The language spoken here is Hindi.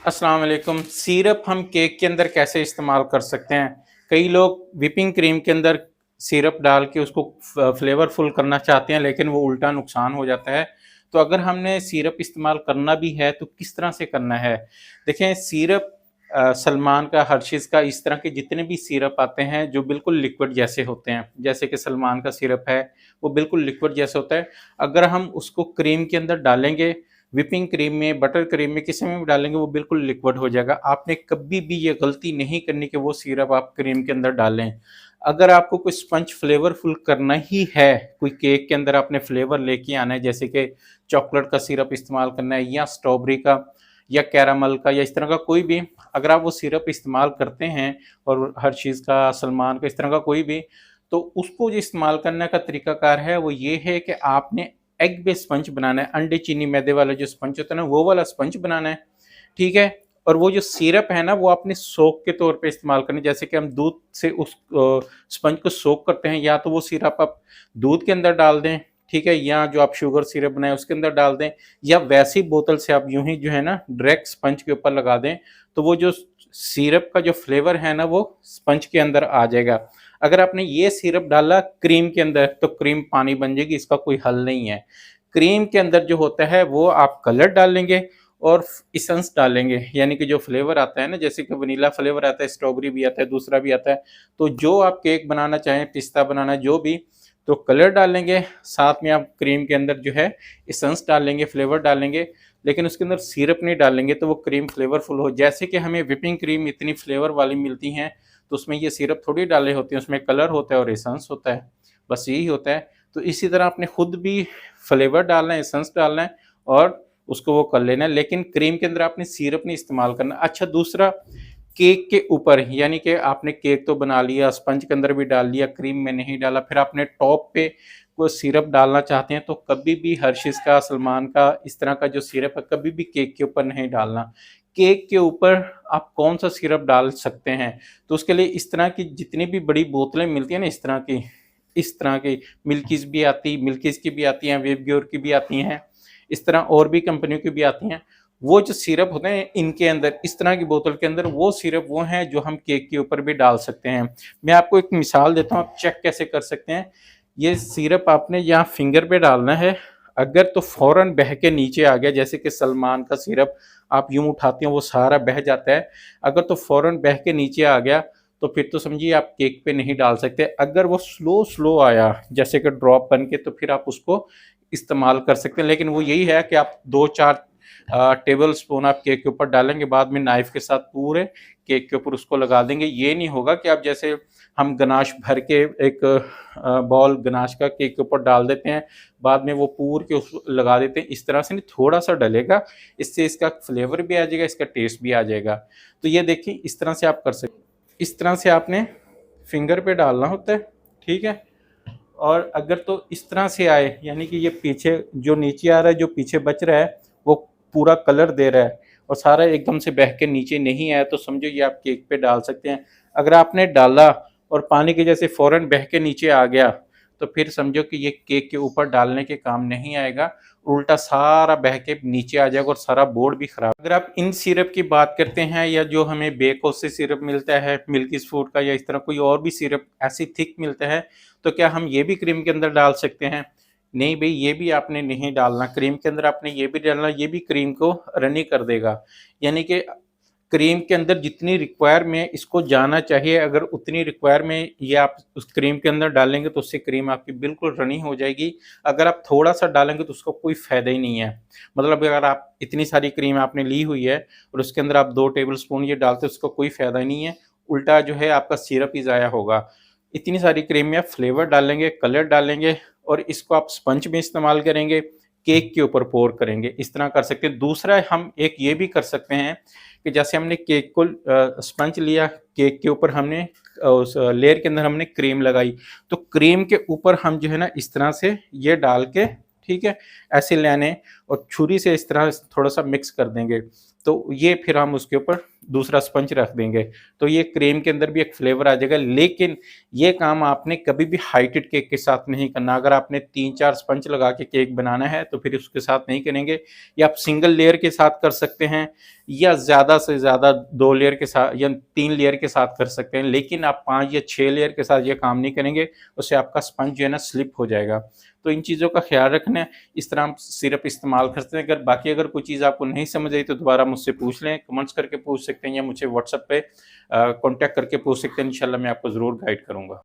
अस्सलाम वालेकुम। सिरप हम केक के अंदर कैसे इस्तेमाल कर सकते हैं? कई लोग व्हिपिंग क्रीम के अंदर सिरप डाल के उसको फ्लेवरफुल करना चाहते हैं, लेकिन वो उल्टा नुकसान हो जाता है। तो अगर हमने सिरप इस्तेमाल करना भी है तो किस तरह से करना है? देखें, सिरप सलमान का, हर्शीज़ का, इस तरह के जितने भी सिरप आते हैं जो बिल्कुल लिक्विड जैसे होते हैं, जैसे कि सलमान का सिरप है, वो बिल्कुल लिक्विड जैसा होता है। अगर हम उसको क्रीम के अंदर डालेंगे, व्हिपिंग क्रीम में, बटर क्रीम में, किसी में भी डालेंगे, वो बिल्कुल लिक्विड हो जाएगा। आपने कभी भी ये गलती नहीं करनी कि वो सिरप आप क्रीम के अंदर डालें। अगर आपको कोई स्पंज फ्लेवरफुल करना ही है, कोई केक के अंदर आपने फ्लेवर लेके आना है, जैसे कि चॉकलेट का सिरप इस्तेमाल करना है या स्ट्रॉबेरी का या कैरामल का या इस तरह का कोई भी, अगर आप वो सिरप इस्तेमाल करते हैं और हर चीज़ का, सलमान का, इस तरह का कोई भी, तो उसको जो इस्तेमाल करने का तरीकाकार है वो ये है कि आपने एग बेस स्पंज बनाना है। अंडे, चीनी, मैदे वाला जो स्पंज होता है ना, वो वाला स्पंज बनाना है, ठीक है? और वो जो सिरप है ना, वो आपने सोक के तौर पे इस्तेमाल करनी है। जैसे कि हम दूध से उस स्पंज को सोक करते हैं, या तो वो सिरप आप दूध के अंदर डाल दें, ठीक है? या जो आप शुगर सिरप बनाए उसके अंदर डाल दें, या वैसी बोतल से आप यूं ही जो है ना डायरेक्ट स्पंज के ऊपर लगा दें, तो वो जो सिरप का जो फ्लेवर है ना, वो स्पंज के अंदर आ जाएगा। अगर आपने ये सिरप डाला क्रीम के अंदर तो क्रीम पानी बन जाएगी, इसका कोई हल नहीं है। क्रीम के अंदर जो होता है वो आप कलर डालेंगे और इसेंस डालेंगे, यानी कि जो फ्लेवर आता है ना, जैसे कि वनीला फ्लेवर आता है, स्ट्रॉबेरी भी आता है, दूसरा भी आता है। तो जो आप केक बनाना चाहें, पिस्ता बनाना, जो भी, तो कलर डालेंगे, साथ में आप क्रीम के अंदर जो है इसेंस डालेंगे, फ्लेवर डालेंगे, लेकिन उसके अंदर सिरप नहीं डालेंगे तो वो क्रीम फ्लेवरफुल हो। जैसे कि हमें व्हिपिंग क्रीम इतनी फ्लेवर वाली मिलती हैं, तो उसमें ये सिरप थोड़ी डाले होते हैं, उसमें कलर होता है और एसेंस होता है, बस यही होता है। तो इसी तरह आपने खुद भी फ्लेवर डालना है, एसेंस डालना है और उसको वो कर लेना है, लेकिन क्रीम के अंदर आपने सिरप नहीं इस्तेमाल करना। अच्छा, दूसरा, केक के ऊपर, यानी कि आपने केक तो बना लिया, स्पंज के अंदर भी डाल लिया, क्रीम में नहीं डाला, फिर आपने टॉप पे वो सिरप डालना चाहते हैं, तो कभी भी हर्शीज़ का, सलमान का, इस तरह का जो सिरप है, कभी भी केक के ऊपर नहीं डालना। केक के ऊपर आप कौन सा सिरप डाल सकते हैं? तो उसके लिए इस तरह की जितनी भी बड़ी बोतलें मिलती हैं ना, इस तरह की मिल्कीज़ भी आती, मिल्कीज़ की भी आती हैं, वेबग्योर की भी आती हैं, इस तरह और भी कंपनियों की भी आती हैं। वो जो सिरप होते हैं इनके अंदर, इस तरह की बोतल के अंदर, वो सिरप वो हैं जो हम केक के ऊपर भी डाल सकते हैं। मैं आपको एक मिसाल देता हूँ, आप चेक कैसे कर सकते हैं। ये सिरप आपने यहाँ फिंगर पे डालना है, अगर तो फौरन बह के नीचे आ गया, जैसे कि सलमान का सिरप आप यूं उठाते हैं वो सारा बह जाता है, अगर तो फौरन बह के नीचे आ गया तो फिर तो समझिए आप केक पे नहीं डाल सकते। अगर वो स्लो स्लो आया, जैसे कि ड्रॉप बन के, तो फिर आप उसको इस्तेमाल कर सकते हैं। लेकिन वो यही है कि आप 2-4 टेबल स्पून आप केक के ऊपर डालेंगे, बाद में नाइफ के साथ पूरे केक के ऊपर उसको लगा देंगे। ये नहीं होगा कि आप जैसे हम गनाश भर के एक बॉल गनाश का केक के ऊपर डाल देते हैं, बाद में वो पूर के उस लगा देते हैं, इस तरह से नहीं, थोड़ा सा डलेगा, इससे इसका फ्लेवर भी आ जाएगा, इसका टेस्ट भी आ जाएगा। तो ये देखिए, इस तरह से आप कर सकते, इस तरह से आपने फिंगर पे डालना होता है, ठीक है? और अगर तो इस तरह से आए, यानी कि ये पीछे जो नीचे आ रहा है, जो पीछे बच रहा है, वो पूरा कलर दे रहा है और सारा एकदम से बह के नीचे नहीं आया, तो समझो ये आप केक पे डाल सकते हैं। अगर आपने डाला और पानी के जैसे फौरन बह के नीचे आ गया, तो फिर समझो कि ये केक के ऊपर डालने के काम नहीं आएगा, उल्टा सारा बह के नीचे आ जाएगा और सारा बोर्ड भी खराब। अगर आप इन सिरप की बात करते हैं, या जो हमें बेको से सिरप मिलता है, मिल्कीज़ फूड का, या इस तरह कोई और भी सिरप ऐसी थिक मिलता है, तो क्या हम ये भी क्रीम के अंदर डाल सकते हैं? नहीं भई, ये भी आपने नहीं डालना। क्रीम के अंदर आपने ये भी डालना, ये भी क्रीम को रनी कर देगा। यानी कि क्रीम के अंदर जितनी रिक्वायर में इसको जाना चाहिए, अगर उतनी रिक्वायर में ये आप उस क्रीम के अंदर डालेंगे, तो उससे क्रीम आपकी बिल्कुल रनी हो जाएगी। अगर आप थोड़ा-सा डालेंगे तो उसका कोई फ़ायदा ही नहीं है। मतलब अगर आप इतनी सारी क्रीम आपने ली हुई है और उसके अंदर आप 2 टेबल स्पून ये डालते हो, उसका कोई फ़ायदा ही नहीं है। उल्टा जो है आपका सिरप ही ज़ाया होगा। इतनी सारी क्रीम में आप फ्लेवर डालेंगे, कलर डालेंगे और इसको आप स्पंज में इस्तेमाल करेंगे, केक के ऊपर पोर करेंगे, इस तरह कर सकते हैं। दूसरा, हम एक ये भी कर सकते हैं कि जैसे हमने केक को स्पंज लिया, केक के ऊपर हमने उस लेयर के अंदर हमने क्रीम लगाई, तो क्रीम के ऊपर हम जो है ना इस तरह से ये डाल के, ठीक है, ऐसे लेने और छुरी से इस तरह थोड़ा सा मिक्स कर देंगे, तो ये फिर हम उसके ऊपर दूसरा स्पंज रख देंगे, तो ये क्रीम के अंदर भी एक फ्लेवर आ जाएगा। लेकिन ये काम आपने कभी भी हाइटेड केक के साथ नहीं करना। अगर आपने 3-4 स्पंज लगा के केक बनाना है तो फिर उसके साथ नहीं करेंगे। या आप सिंगल लेयर के साथ कर सकते हैं, या ज़्यादा से ज़्यादा 2 लेयर के साथ या 3 लेयर के साथ कर सकते हैं, लेकिन आप 5 या 6 लेयर के साथ ये काम नहीं करेंगे, उससे आपका स्पंज जो है ना स्लिप हो जाएगा। तो इन चीज़ों का ख्याल रखना है, इस तरह हम सिरप इस्तेमाल करते हैं। अगर कोई चीज़ आपको नहीं समझ आई तो दोबारा मुझसे पूछ लें, कमेंट्स करके पूछ सकते हैं, या मुझे व्हाट्सएप पे कॉन्टैक्ट करके पूछ सकते हैं। इंशाल्लाह मैं आपको ज़रूर गाइड करूँगा।